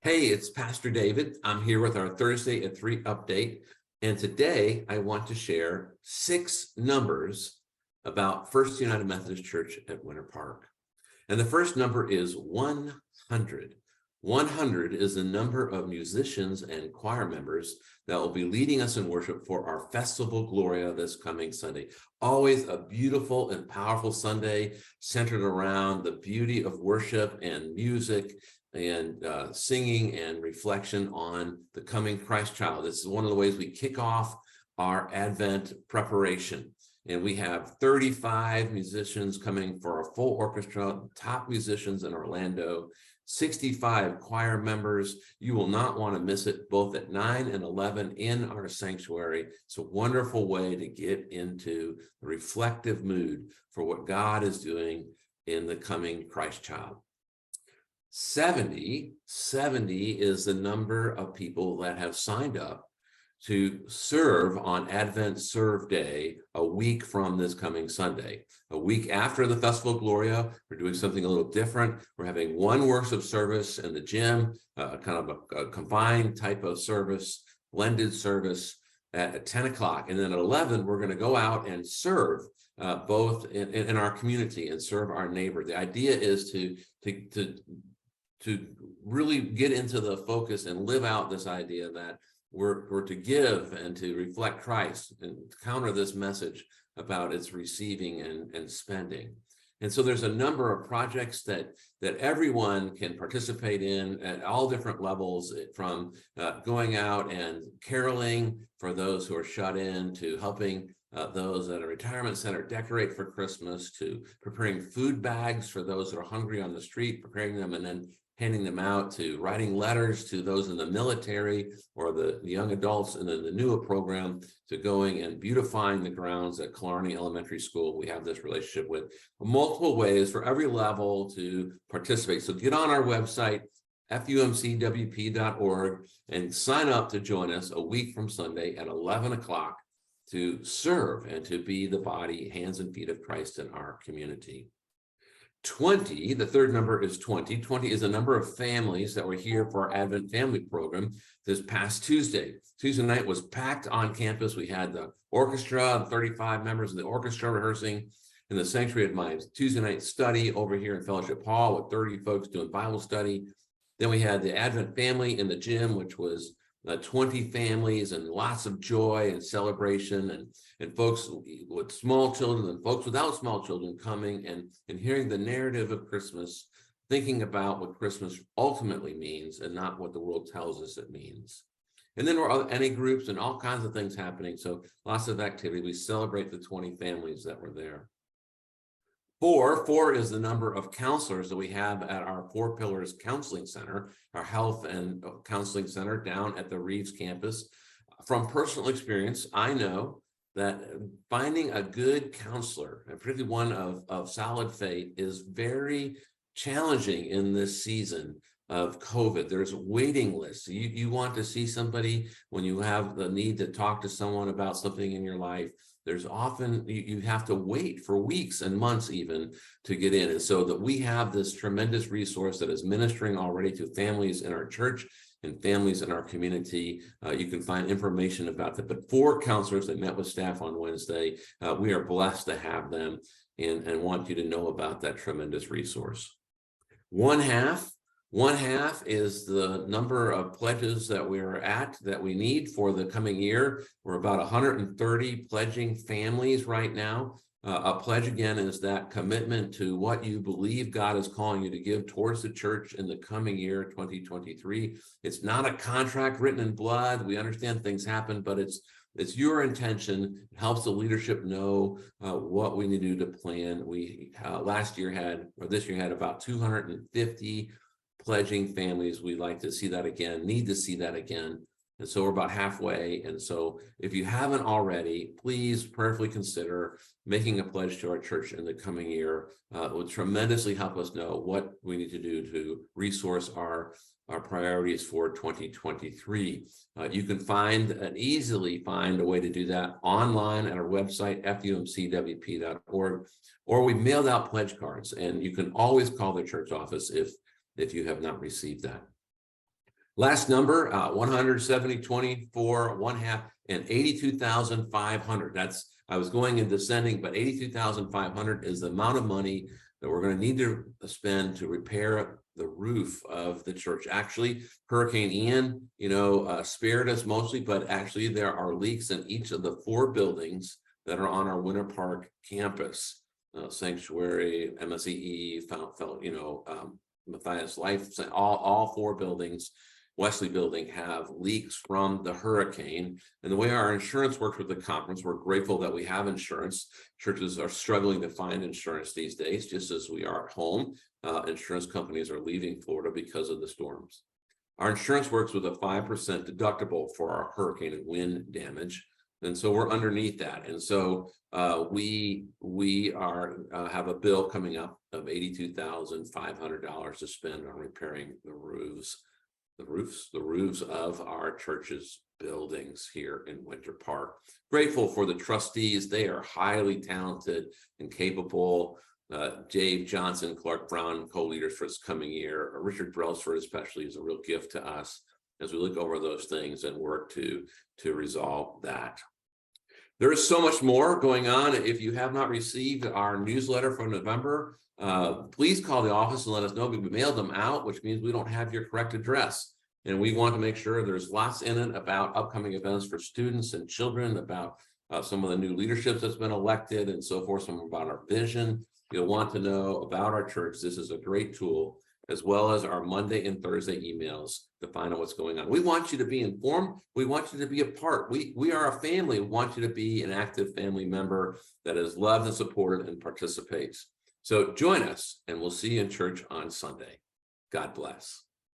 Hey, it's Pastor David. I'm here with our Thursday at 3 update. And today I want to share 6 numbers about First United Methodist Church at Winter Park. And the first number is 100. 100 is the number of musicians and choir members that will be leading us in worship for our Festival Gloria this coming Sunday. Always a beautiful and powerful Sunday centered around the beauty of worship and music and singing and reflection on the coming Christ child. This is one of the ways we kick off our Advent preparation. And we have 35 musicians coming for a full orchestra, top musicians in Orlando, 65 choir members. You will not want to miss it, both at 9 and 11 in our sanctuary. It's a wonderful way to get into the reflective mood for what God is doing in the coming Christ child. 70 is the number of people that have signed up to serve on Advent Serve Day a week from this coming Sunday. A week after the Festival Gloria, we're doing something a little different. We're having one worship service in the gym, kind of a combined type of service, blended service at 10 o'clock. And then at 11, we're going to go out and serve both in our community and serve our neighbor. The idea is to really get into the focus and live out this idea that we're to give and to reflect Christ and counter this message about its receiving and spending. And so there's a number of projects that everyone can participate in at all different levels, from going out and caroling for those who are shut in, to helping those at a retirement center decorate for Christmas, to preparing food bags for those that are hungry on the street, preparing them and then handing them out, to writing letters to those in the military or the young adults in the NUA program, to going and beautifying the grounds at Killarney Elementary School. We have this relationship with multiple ways for every level to participate. So get on our website, fumcwp.org, and sign up to join us a week from Sunday at 11 o'clock to serve and to be the body, hands and feet of Christ in our community. 20, the third number is 20. 20 is the number of families that were here for our Advent Family Program this past Tuesday. Tuesday night was packed on campus. We had the orchestra, 35 members of the orchestra rehearsing in the sanctuary at my Tuesday night study over here in Fellowship Hall with 30 folks doing Bible study. Then we had the Advent Family in the gym, which was 20 families and lots of joy and celebration, and folks with small children and folks without small children coming and hearing the narrative of Christmas, thinking about what Christmas ultimately means and not what the world tells us it means. And then there are any groups and all kinds of things happening. So lots of activity. We celebrate the 20 families that were there. 4 is the number of counselors that we have at our Four Pillars Counseling Center, our health and counseling center down at the Reeves campus. From personal experience, I know that finding a good counselor, and particularly one of solid faith, is very challenging in this season of COVID. There's waiting lists. You want to see somebody when you have the need to talk to someone about something in your life. There's often, you have to wait for weeks and months even to get in. And so that we have this tremendous resource that is ministering already to families in our church and families in our community. You can find information about that. But 4 counselors that met with staff on Wednesday, we are blessed to have them and want you to know about that tremendous resource. 1/2 is the number of pledges that we're at that we need for the coming year. We're about 130 pledging families right now. A pledge, again, is that commitment to what you believe God is calling you to give towards the church in the coming year, 2023. It's not a contract written in blood. We understand things happen, but it's your intention. It helps the leadership know what we need to do to plan. We this year had about 250 pledging families. We'd like to see that again, need to see that again. And so we're about halfway. And so if you haven't already, please prayerfully consider making a pledge to our church in the coming year. It would tremendously help us know what we need to do to resource our priorities for 2023. You can easily find a way to do that online at our website, fumcwp.org, or we mailed out pledge cards, and you can always call the church office if you have not received that. Last number, 170, 24, 1/2, and 82,500. That's, I was going in descending, but 82,500 is the amount of money that we're going to need to spend to repair the roof of the church. Actually, Hurricane Ian, spared us mostly, but actually there are leaks in each of the 4 buildings that are on our Winter Park campus. Sanctuary, MSEE, Matthias Life, all 4 buildings, Wesley Building, have leaks from the hurricane. And the way our insurance works with the conference, we're grateful that we have insurance. Churches are struggling to find insurance these days, just as we are at home. Insurance companies are leaving Florida because of the storms. Our insurance works with a 5% deductible for our hurricane and wind damage. And so we're underneath that. And so we have a bill coming up of $82,500 to spend on repairing the roofs of our church's buildings here in Winter Park. Grateful for the trustees. They are highly talented and capable. Dave Johnson, Clark Brown, co-leaders for this coming year. Richard Brailsford especially is a real gift to us as we look over those things and work to resolve that. There is so much more going on. If you have not received our newsletter from November, please call the office and let us know. We mailed them out, which means we don't have your correct address. And we want to make sure there's lots in it about upcoming events for students and children, about some of the new leadership that's been elected and so forth, some about our vision. You'll want to know about our church. This is a great tool, as well as our Monday and Thursday emails to find out what's going on. We want you to be informed. We want you to be a part. We are a family. We want you to be an active family member that is loved and supported and participates. So join us, and we'll see you in church on Sunday. God bless.